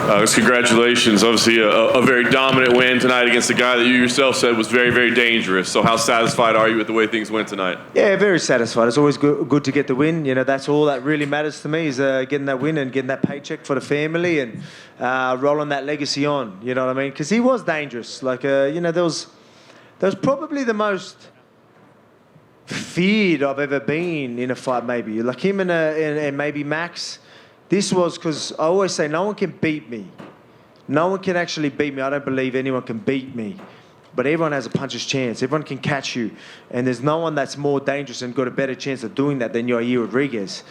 Congratulations. Obviously, a very dominant win tonight against a guy that you yourself said was very, very dangerous. So how satisfied are you with the way things went tonight? Yeah, very satisfied. It's always good to get the win. You know, that's all that really matters to me is getting that win and getting that paycheck for the family and rolling that legacy on. You know what I mean? Because he was dangerous. Like, you know, there was probably the most feared I've ever been in a fight, maybe. Like him and maybe Max. This was because I always say no one can beat me. No one can actually beat me. I don't believe anyone can beat me. But everyone has a puncher's chance. Everyone can catch you. And there's no one that's more dangerous and got a better chance of doing that than Yair Rodriguez.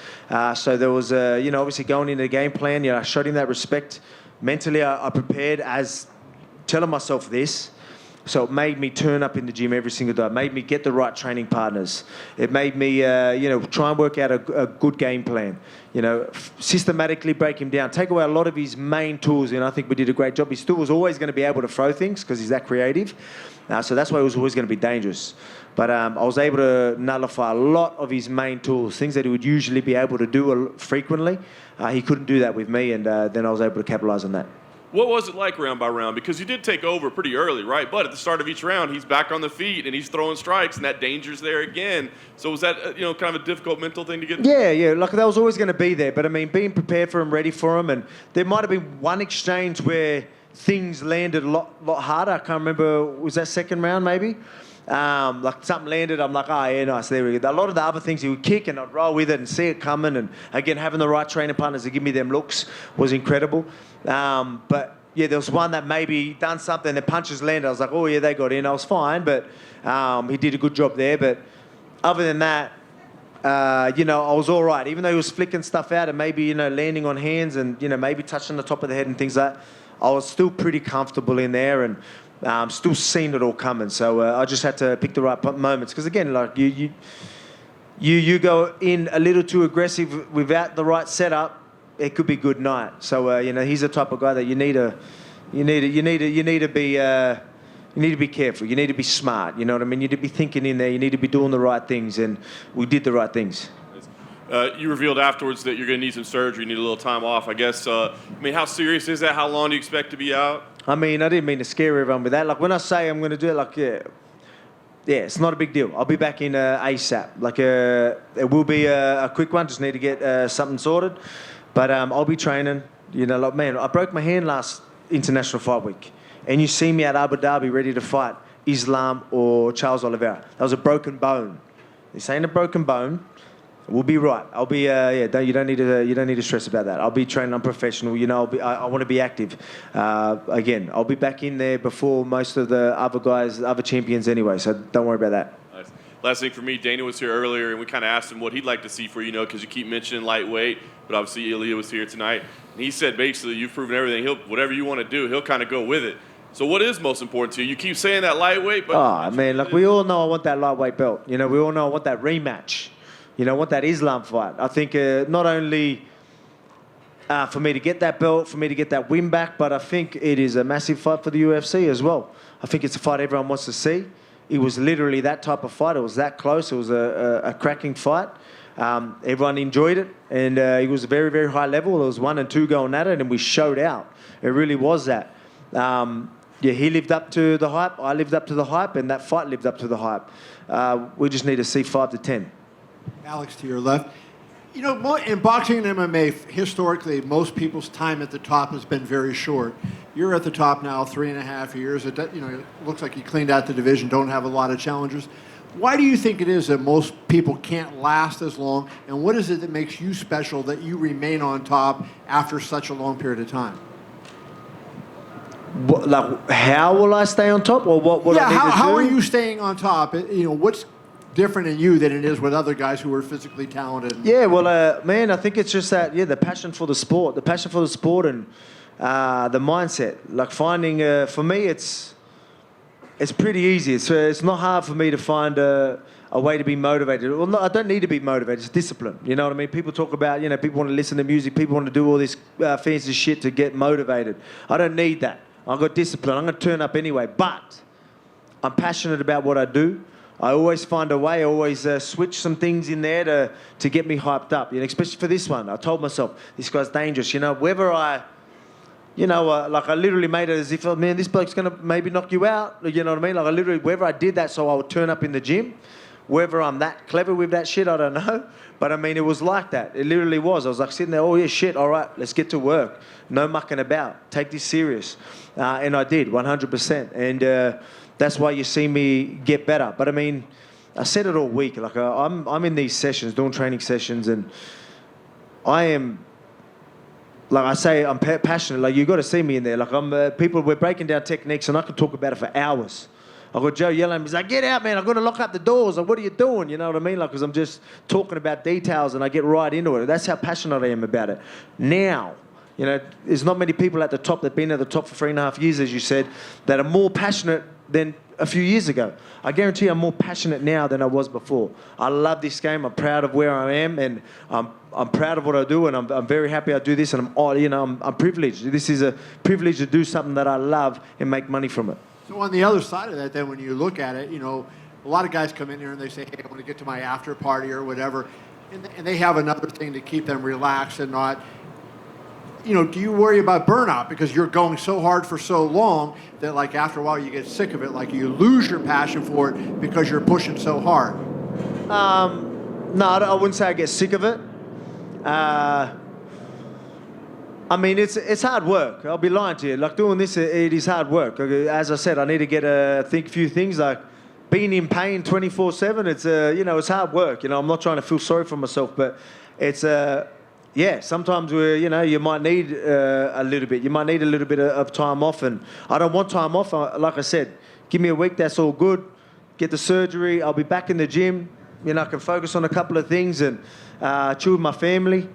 So there was, you know, obviously going into the game plan, you know, I showed him that respect. Mentally, I prepared as telling myself this. So it made me turn up in the gym every single day. It made me get the right training partners. It made me, you know, try and work out a good game plan. You know, systematically break him down. Take away a lot of his main tools, and I think we did a great job. He still was always going to be able to throw things because he's that creative. So that's why he was always going to be dangerous. But I was able to nullify a lot of his main tools, things that he would usually be able to do frequently. He couldn't do that with me, and then I was able to capitalize on that. What was it like round by round? Because you did take over pretty early, right? But at the start of each round, he's back on the feet and he's throwing strikes, and that danger's there again. So was that, you know, kind of a difficult mental thing to get? Yeah. Like that was always going to be there. But I mean, being prepared for him, ready for him, and there might have been one exchange where things landed a lot harder. I can't remember. Was that second round maybe? Like something landed, I'm like, oh yeah, nice, there we go. A lot of the other things he would kick and I'd roll with it and see it coming, and again, having the right training partners to give me them looks was incredible. But yeah, there was one that maybe done something, the punches landed, I was like, oh yeah, they got in, I was fine, but he did a good job there. But other than that, you know, I was all right. Even though he was flicking stuff out and maybe, you know, landing on hands and, you know, maybe touching the top of the head and things like that, I was still pretty comfortable in there and still seeing it all coming. So I just had to pick the right moments. Because again, like you go in a little too aggressive without the right setup, it could be good night. So you know, he's the type of guy that you need to be careful. You need to be smart. You know what I mean? You need to be thinking in there. You need to be doing the right things, and we did the right things. You revealed afterwards that you're going to need some surgery, need a little time off. I guess. I mean, how serious is that? How long do you expect to be out? I mean, I didn't mean to scare everyone with that. Like when I say I'm going to do it, like yeah, it's not a big deal. I'll be back in ASAP. Like it will be a quick one. Just need to get something sorted. But I'll be training. You know, like man, I broke my hand last International Fight Week, and you see me at Abu Dhabi ready to fight Islam or Charles Oliveira. That was a broken bone. This ain't a broken bone. We'll be right. I'll be you don't need to stress about that. I'll be training. I'm professional. You know, I want to be active. Again, I'll be back in there before most of the other guys, other champions anyway. So don't worry about that. Nice. Last thing for me, Dana was here earlier, and we kind of asked him what he'd like to see for you know, because you keep mentioning lightweight, but obviously Ilia was here tonight, and he said basically you've proven everything. Whatever you want to do, he'll kind of go with it. So what is most important to you? You keep saying that lightweight, but man, like we all know I want that lightweight belt. You know, we all know I want that rematch. You know, I want that Islam fight. I think not only for me to get that belt, for me to get that win back, but I think it is a massive fight for the UFC as well. I think it's a fight everyone wants to see. It was literally that type of fight. It was that close. It was a cracking fight. Everyone enjoyed it, and it was a very, very high level. There was 1 and 2 going at it, and we showed out. It really was that. Yeah, he lived up to the hype. I lived up to the hype, and that fight lived up to the hype. We just need to see 5 to 10. Alex, to your left. You know, in boxing and MMA, historically, most people's time at the top has been very short. You're at the top now 3.5 years. It looks like you cleaned out the division, don't have a lot of challengers. Why do you think it is that most people can't last as long, and what is it that makes you special that you remain on top after such a long period of time? Like, how will I stay on top, or what I need to do? How are you staying on top? You know, what's different in you than it is with other guys who are physically talented? Yeah, well, man, I think it's just that, the passion for the sport, and the mindset. Like finding, for me, it's pretty easy. It's not hard for me to find a way to be motivated. Well, no, I don't need to be motivated. It's discipline. You know what I mean? People talk about, people want to listen to music. People want to do all this fancy shit to get motivated. I don't need that. I've got discipline. I'm going to turn up anyway. But I'm passionate about what I do. I always find a way. I always switch some things in there to get me hyped up. Especially for this one. I told myself, this guy's dangerous. Whether I like I literally made it as if, oh, man, this bloke's going to maybe knock you out. You know what I mean? Like I literally, whether I did that so I would turn up in the gym, whether I'm that clever with that shit, I don't know. But I mean, it was like that. It literally was. I was like sitting there, oh yeah, shit, all right, let's get to work. No mucking about. Take this serious. And I did, 100%. And that's why you see me get better. But I mean, I said it all week. Like I'm in these sessions, doing training sessions, and I am, like I say, I'm passionate. Like you got to see me in there. Like we're breaking down techniques, and I could talk about it for hours. I got Joe yelling at me. He's like, get out, man. I've got to lock up the doors. Like, what are you doing? You know what I mean? Like, because I'm just talking about details and I get right into it. That's how passionate I am about it. Now, there's not many people at the top that have been at the top for 3.5 years, as you said, that are more passionate than a few years ago. I guarantee I'm more passionate now than I was before. I love this game. I'm proud of where I am, and I'm proud of what I do, and I'm very happy I do this, and I'm privileged. This is a privilege to do something that I love and make money from it. So on the other side of that, then, when you look at it, a lot of guys come in here and they say, hey, I want to get to my after party or whatever, and they have another thing to keep them relaxed and not, do you worry about burnout because you're going so hard for so long that, like, after a while you get sick of it, like you lose your passion for it because you're pushing so hard? No, I wouldn't say I get sick of it. I mean, it's hard work. I'll be lying to you. Like doing this, it is hard work. As I said, I need to get think a few things. Like being in pain 24/7. It's it's hard work. I'm not trying to feel sorry for myself, but it's sometimes you might need a little bit. You might need a little bit of time off, and I don't want time off. Like I said, give me a week. That's all good. Get the surgery. I'll be back in the gym. I can focus on a couple of things and chill with my family,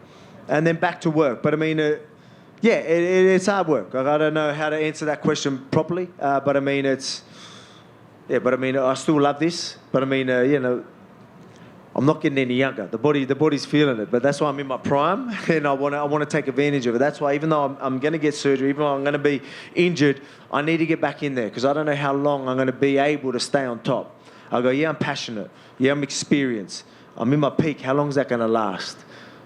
and then back to work. But I mean. It's hard work. I don't know how to answer that question properly, but I mean, I still love this. But I mean, I'm not getting any younger. The body's feeling it. But that's why I'm in my prime, and I want to take advantage of it. That's why, even though I'm going to get surgery, even though I'm going to be injured, I need to get back in there because I don't know how long I'm going to be able to stay on top. I go, I'm passionate. I'm experienced. I'm in my peak. How long is that going to last?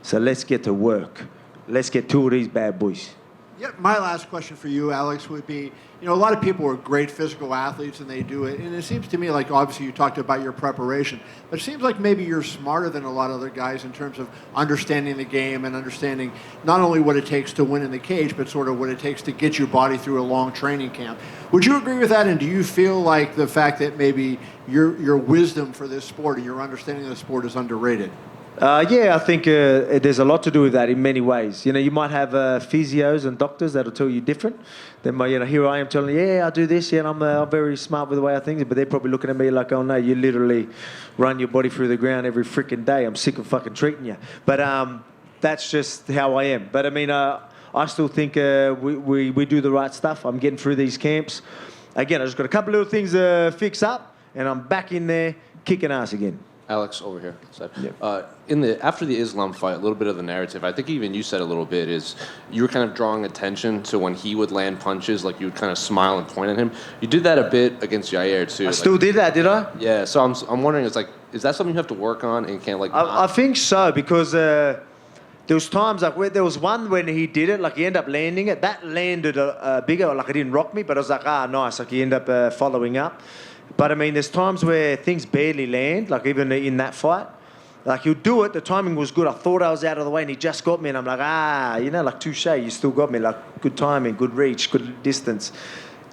So let's get to work. Let's get two of these bad boys. Yeah, my last question for you, Alex, would be, a lot of people are great physical athletes and they do it. And it seems to me like, obviously, you talked about your preparation, but it seems like maybe you're smarter than a lot of other guys in terms of understanding the game and understanding not only what it takes to win in the cage, but sort of what it takes to get your body through a long training camp. Would you agree with that? And do you feel like the fact that maybe your wisdom for this sport and your understanding of the sport is underrated? I think there's a lot to do with that in many ways. You might have physios and doctors that'll tell you different. Then here I am telling you, I do this, and I'm very smart with the way I think, but they're probably looking at me like, oh no, you literally run your body through the ground every freaking day. I'm sick of fucking treating you. But that's just how I am. But I mean, I still think we do the right stuff. I'm getting through these camps. Again, I just got a couple little things to fix up, and I'm back in there kicking ass again. Alex, over here. Yep. After the Islam fight, a little bit of the narrative, I think even you said a little bit, is you were kind of drawing attention to when he would land punches, like you would kind of smile and point at him. You did that a bit against Yair too. I still did that, did I? Yeah. So I'm wondering, is that something you have to work on and can't I think so, because there was times like where there was one when he did it, like he ended up landing it. That landed bigger, like it didn't rock me, but I was like, nice. Like he ended up following up. But I mean, there's times where things barely land, like even in that fight. Like he'll do it, the timing was good. I thought I was out of the way and he just got me and I'm like, like touche, you still got me. Like good timing, good reach, good distance.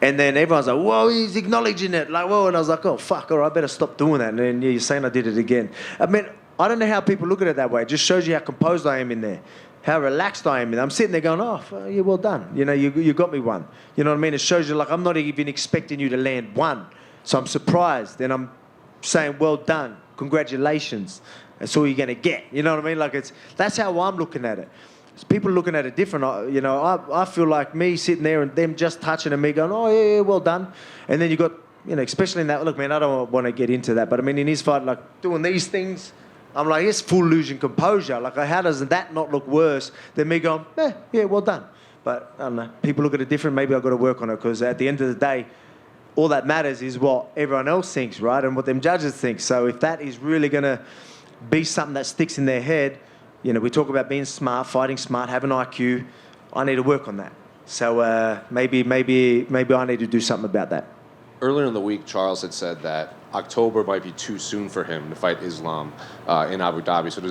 And then everyone's like, whoa, he's acknowledging it. Like, whoa. And I was like, oh, fuck, all right, I better stop doing that. And then you're saying I did it again. I mean, I don't know how people look at it that way. It just shows you how composed I am in there, how relaxed I am in there. I'm sitting there going, well done. You got me one. You know what I mean? It shows you, like, I'm not even expecting you to land one. So I'm surprised, and I'm saying, well done, congratulations. That's all you're going to get. You know what I mean? Like that's how I'm looking at it. People looking at it different. I feel like me sitting there and them just touching and me going, oh, yeah, well done. And then you got, especially in that, look, man, I don't want to get into that. But, I mean, in his fight, like, doing these things, I'm like, it's full losing composure. Like, how does that not look worse than me going, yeah, well done. But, I don't know, people look at it different. Maybe I've got to work on it because at the end of the day, all that matters is what everyone else thinks, right? And what them judges think. So if that is really going to be something that sticks in their head, we talk about being smart, fighting smart, having IQ. I need to work on that. So maybe I need to do something about that. Earlier in the week, Charles had said that October might be too soon for him to fight Islam in Abu Dhabi. So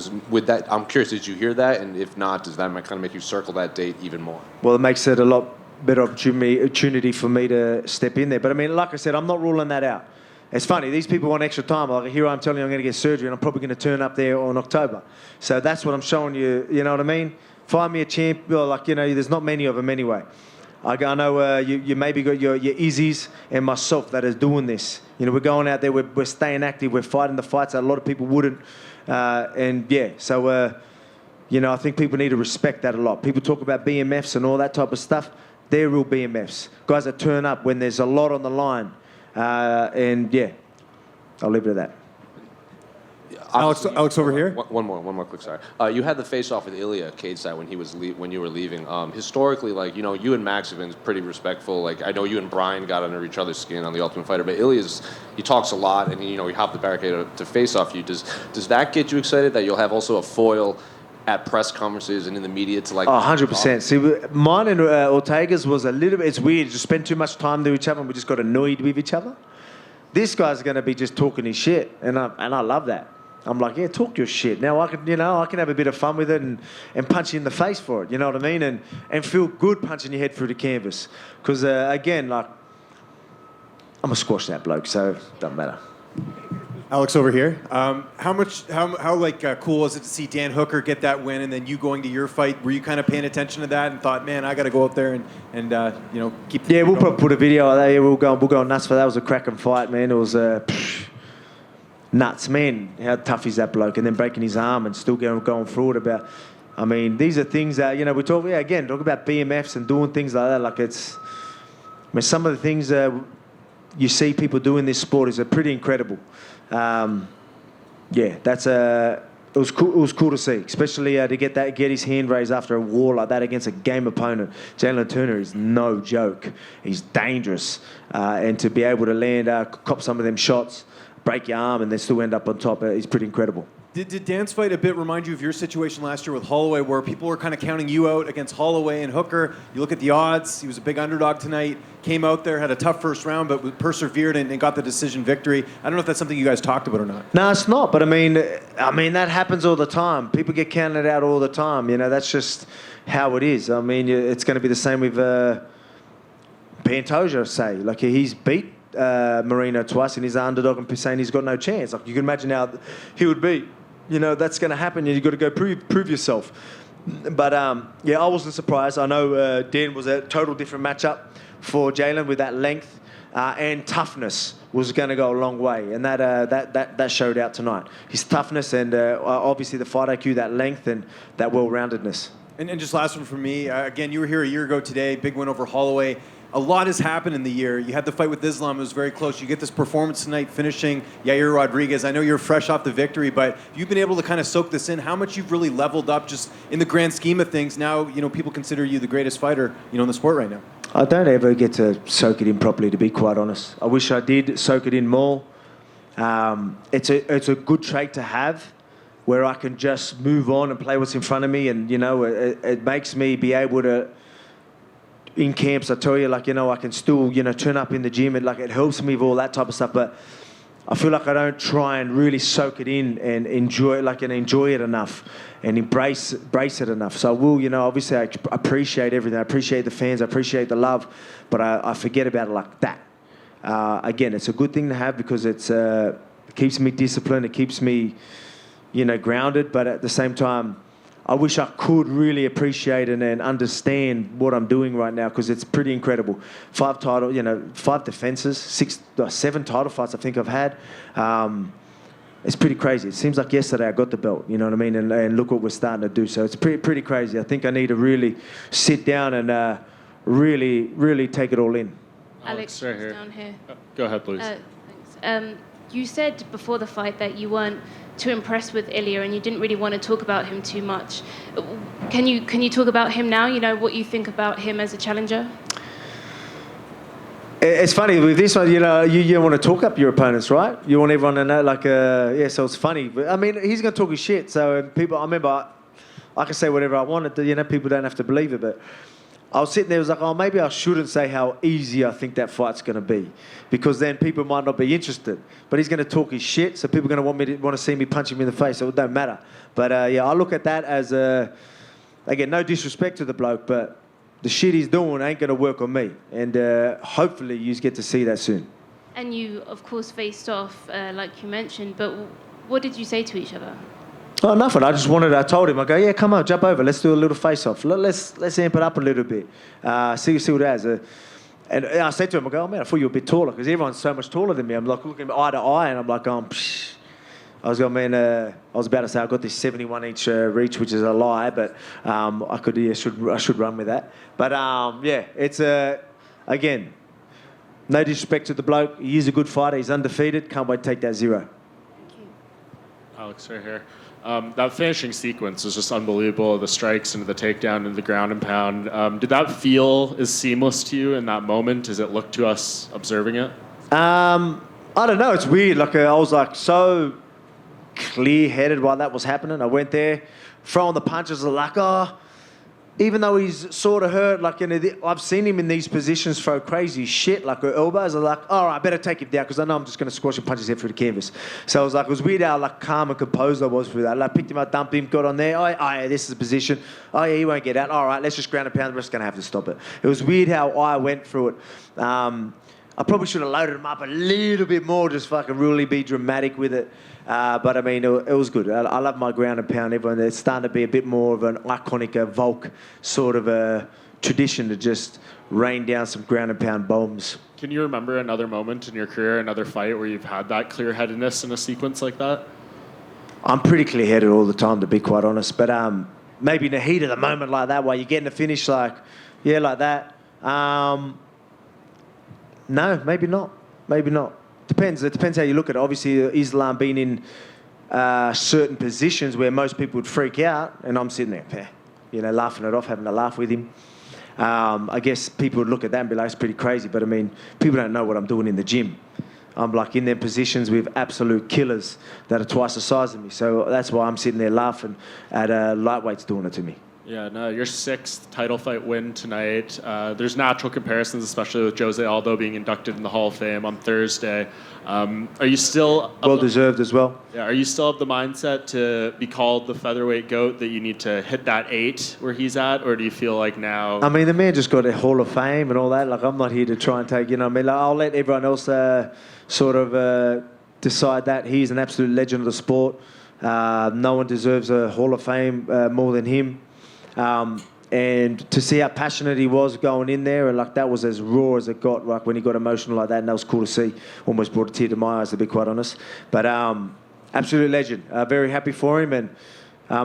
I'm curious, did you hear that? And if not, does that kind of make you circle that date even more? Well, it makes it a lot better opportunity for me to step in there. But I mean, like I said, I'm not ruling that out. It's funny, these people want extra time. Like here I'm telling you I'm going to get surgery and I'm probably going to turn up there on October. So that's what I'm showing you, you know what I mean? Find me a champ, there's not many of them anyway. I know you maybe got your Izzies and myself that is doing this. We're going out there, we're staying active, we're fighting the fights that a lot of people wouldn't. So I think people need to respect that a lot. People talk about BMFs and all that type of stuff. They're real BMFs. Guys that turn up when there's a lot on the line. I'll leave it at that. Alex over here. One more quick, sorry. You had the face-off with Ilia cage side when you were leaving. Historically, you and Max have been pretty respectful. I know you and Brian got under each other's skin on The Ultimate Fighter, but he talks a lot, and he hopped the barricade to face off you. Does that get you excited that you'll have also a foil at press conferences and in the media to 100%. See, mine and Ortega's was a little bit, it's weird, just spend too much time to each other and we just got annoyed with each other. This guy's going to be just talking his shit, and I love that. I'm like, yeah, talk your shit. Now I can have a bit of fun with it and punch you in the face for it, you know what I mean? And feel good punching your head through the canvas. Because, again, I'm going to squash that bloke, so it doesn't matter. Alex over here. How cool was it to see Dan Hooker get that win and then you going to your fight? Were you kind of paying attention to that and thought, man, I got to go out there and keep... Yeah, we'll probably put a video out there. We'll go nuts for that. It was a cracking fight, man. It was nuts, man. How tough is that bloke? And then breaking his arm and still going through it these are things that, we talk about BMFs and doing things like that. Some of the things you see people do in this sport is pretty incredible. It was cool. It was cool to see, especially to get his hand raised after a war like that against a game opponent. Jalen Turner is no joke. He's dangerous, and to be able to land, cop some of them shots, break your arm, and then still end up on top is pretty incredible. Did Dan's fight a bit remind you of your situation last year with Holloway, where people were kind of counting you out against Holloway and Hooker? You look at the odds. He was a big underdog tonight. Came out there, had a tough first round, but persevered and got the decision victory. I don't know if that's something you guys talked about or not. No, it's not. But that happens all the time. People get counted out all the time. That's just how it is. It's going to be the same with Pantoja, say. He's beat Marino twice, and he's an underdog and saying he's got no chance. You can imagine how he would be. That's going to happen. You've got to go prove yourself. But, I wasn't surprised. I know Dan was a total different matchup for Jalen with that length and toughness was going to go a long way. And that showed out tonight. His toughness and obviously the fight IQ, that length and that well-roundedness. And just last one from me. Again, you were here a year ago today. Big win over Holloway. A lot has happened in the year. You had the fight with Islam. It was very close. You get this performance tonight finishing Yair Rodriguez. I know you're fresh off the victory, but you've been able to kind of soak this in. How much you've really leveled up just in the grand scheme of things. Now, people consider you the greatest fighter, in the sport right now. I don't ever get to soak it in properly, to be quite honest. I wish I did soak it in more. It's a good trait to have where I can just move on and play what's in front of me. And, it makes me be able to... In camps, I tell you, I can still, turn up in the gym. It helps me with all that type of stuff. But I feel like I don't try and really soak it in and enjoy it enough and embrace it enough. So I will, obviously I appreciate everything. I appreciate the fans. I appreciate the love. But I forget about it like that. Again, it's a good thing to have because it keeps me disciplined. It keeps me, grounded. But at the same time, I wish I could really appreciate and understand what I'm doing right now because it's pretty incredible. 5 defenses, 7 title fights I think I've had. It's pretty crazy. It seems like yesterday I got the belt, you know what I mean? And look what we're starting to do. So it's pretty crazy. I think I need to really sit down and really, really take it all in. Alex, right here. Down here. Go ahead, please. Thanks. You said before the fight that you weren't too impressed with Ilia and you didn't really want to talk about him too much. Can you talk about him now? What you think about him as a challenger? It's funny with this one, you don't want to talk up your opponents, right? You want everyone to know, so it's funny. But, he's going to talk his shit. So people, I remember I can say whatever I wanted to, people don't have to believe it. But I was sitting there, I was like, oh, maybe I shouldn't say how easy I think that fight's going to be, because then people might not be interested. But he's going to talk his shit, so people are going to want to see me punch him in the face, so it don't matter. But yeah, I look at that as, again, no disrespect to the bloke, but the shit he's doing ain't going to work on me. And hopefully you get to see that soon. And you, of course, faced off, like you mentioned, but what did you say to each other? Oh, nothing. I told him, I go, yeah, come on, jump over. Let's do a little face-off. Let's amp it up a little bit. See what it has. And I said to him, I go, oh, man, I thought you were a bit taller, because everyone's so much taller than me. I'm like looking eye to eye, and I'm like, psh. I was going, man, I was about to say I got this 71-inch reach, which is a lie, but I should run with that. But yeah, it's again, no disrespect to the bloke. He is a good fighter. He's undefeated. Can't wait to take that 0. Thank you. Alex, right here. That finishing sequence is just unbelievable. The strikes and the takedown and the ground and pound. Did that feel as seamless to you in that moment as it looked to us observing it? I don't know. It's weird. Like I was like so clear-headed while that was happening. I went there, throwing the punches, like, oh, even though he's sort of hurt, like, I've seen him in these positions throw crazy shit, like her elbows. I'm like, all right, I better take him down, because I know I'm just going to squash and punch his head through the canvas. So I was like, it was weird how like calm and composed I was through that. Like, picked him up, dumped him, got on there. Oh, yeah, this is the position. Oh, yeah, he won't get out. All right, let's just ground and pound. We're just going to have to stop it. It was weird how I went through it. I probably should have loaded him up a little bit more, just fucking really be dramatic with it. But I mean, it was good. I love my ground and pound. Everyone, it's starting to be a bit more of an iconic Volk sort of a tradition to just rain down some ground and pound bombs. Can you remember another moment in your career, another fight where you've had that clear-headedness in a sequence like that? I'm pretty clear-headed all the time, to be quite honest. But maybe in the heat of the moment like that, while you're getting the finish, like, yeah, like that. No, maybe not. Maybe not. Depends. It depends how you look at it. Obviously, Islam being in certain positions where most people would freak out, and I'm sitting there, laughing it off, having a laugh with him. I guess people would look at that and be like, it's pretty crazy. But I mean, people don't know what I'm doing in the gym. I'm like in their positions with absolute killers that are twice the size of me. So that's why I'm sitting there laughing at lightweights doing it to me. Yeah, no, your 6th title fight win tonight. There's natural comparisons, especially with Jose Aldo being inducted in the Hall of Fame on Thursday. Are you still well deserved as well? Yeah. Are you still of the mindset to be called the featherweight GOAT, that you need to hit that 8 where he's at, or do you feel like now? I mean, the man just got a Hall of Fame and all that. Like, I'm not here to try and take, like, I'll let everyone else sort of decide that. He's an absolute legend of the sport. No one deserves a Hall of Fame more than him. And to see how passionate he was going in there, and like that was as raw as it got, like when he got emotional like that, and that was cool to see. Almost brought a tear to my eyes, to be quite honest. But absolute legend. Very happy for him, and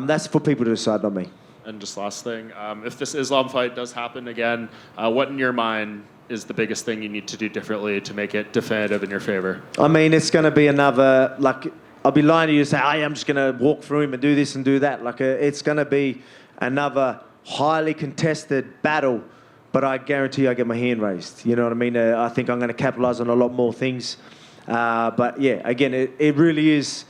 that's for people to decide, not me. And just last thing, if this Islam fight does happen again, what in your mind is the biggest thing you need to do differently to make it definitive in your favor? I mean, it's going to be another, like, I'll be lying to you to say, hey, I'm just going to walk through him and do this and do that. Like, it's going to be another highly contested battle, but I guarantee you I get my hand raised. You know what I mean? I think I'm going to capitalise on a lot more things. But yeah, again, it really is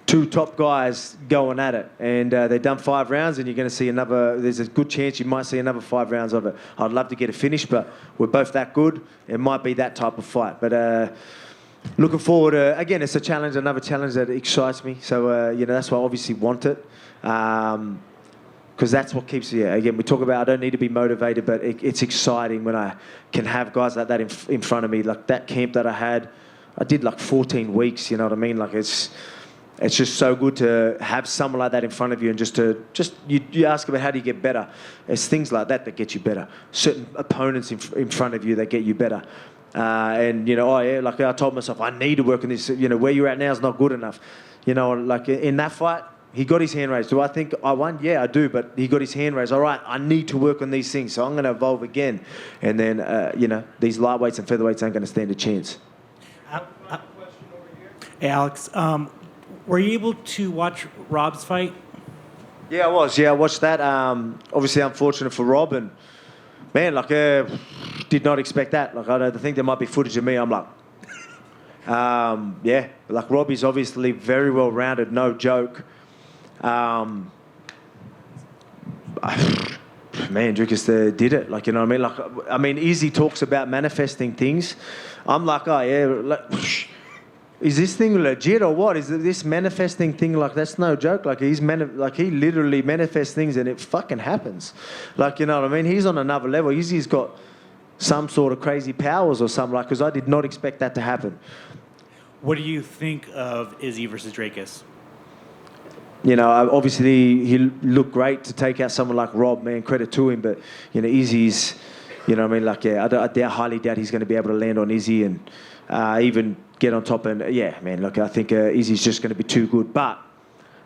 2 top guys going at it. And they've done 5 rounds, and you're going to see another, there's a good chance you might see another 5 rounds of it. I'd love to get a finish, but we're both that good. It might be that type of fight. But looking forward, again, it's a challenge, another challenge that excites me. So, that's why I obviously want it. Because that's what keeps you. Again, we talk about I don't need to be motivated, but it's exciting when I can have guys like that in front of me. Like that camp that I had, I did like 14 weeks. You know what I mean? Like it's just so good to have someone like that in front of you, and you ask about how do you get better. It's things like that get you better. Certain opponents in front of you that get you better. And like I told myself, I need to work on this. Where you're at now is not good enough. Like in that fight, he got his hand raised. Do I think I won? Yeah, I do. But he got his hand raised. All right, I need to work on these things. So I'm going to evolve again. And then, these lightweights and featherweights aren't going to stand a chance. Hey, Alex. Were you able to watch Rob's fight? Yeah, I was. Yeah, I watched that. Obviously, unfortunate for Rob. And, man, did not expect that. Like, I think there might be footage of me. I'm like, like Robbie's obviously very well-rounded, no joke. man, Dricus did it. Like, you know what I mean? Like, I mean, Izzy talks about manifesting things. I'm like, oh yeah, like, is this thing legit or what? Is this manifesting thing like that's no joke? Like he literally manifests things and it fucking happens. Like, you know what I mean? He's on another level. Izzy's got some sort of crazy powers or something, like, because I did not expect that to happen. What do you think of Izzy versus Dracus? You know, obviously he looked great to take out someone like Rob, man, credit to him. But, you know, Izzy's, you know what I mean? Like, yeah, I highly doubt he's going to be able to land on Izzy and even get on top. And, yeah, man, look, I think Izzy's just going to be too good. But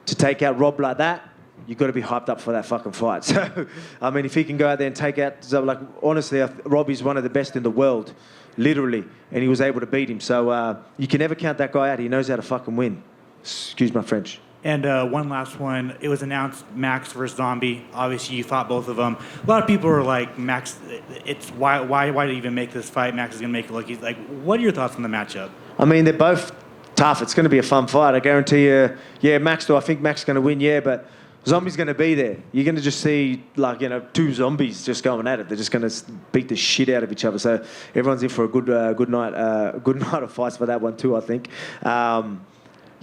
to take out Rob like that, you've got to be hyped up for that fucking fight. So, I mean, if he can go out there and take out, so, like, honestly, Rob is one of the best in the world, literally, and he was able to beat him. So you can never count that guy out. He knows how to fucking win. Excuse my French. And one last one. It was announced Max versus Zombie. Obviously, you fought both of them. A lot of people are like, Max, it's why do you even make this fight? Max is going to make it look easy. Like, what are your thoughts on the matchup? I mean, they're both tough. It's going to be a fun fight. I guarantee you. Yeah, Max, do I think Max is going to win? Yeah, but Zombie's going to be there. You're going to just see, like, you know, two zombies just going at it. They're just going to beat the shit out of each other. So everyone's in for a good night of fights for that one too, I think.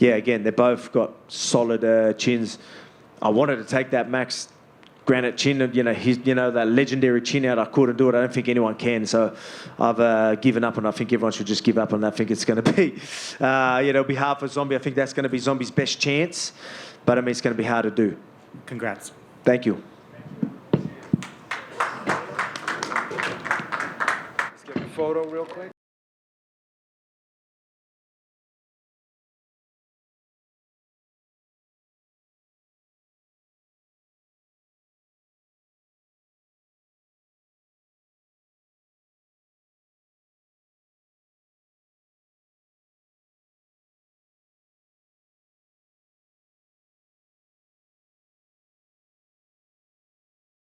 Yeah, again, they both got solid chins. I wanted to take that Max granite chin, you know, that legendary chin out. I couldn't do it. I don't think anyone can. So I've given up, and I think everyone should just give up on that. I think it's going to be, it'll be hard for Zombie. I think that's going to be Zombie's best chance. But, I mean, it's going to be hard to do. Congrats. Thank you. Let's get a photo real quick.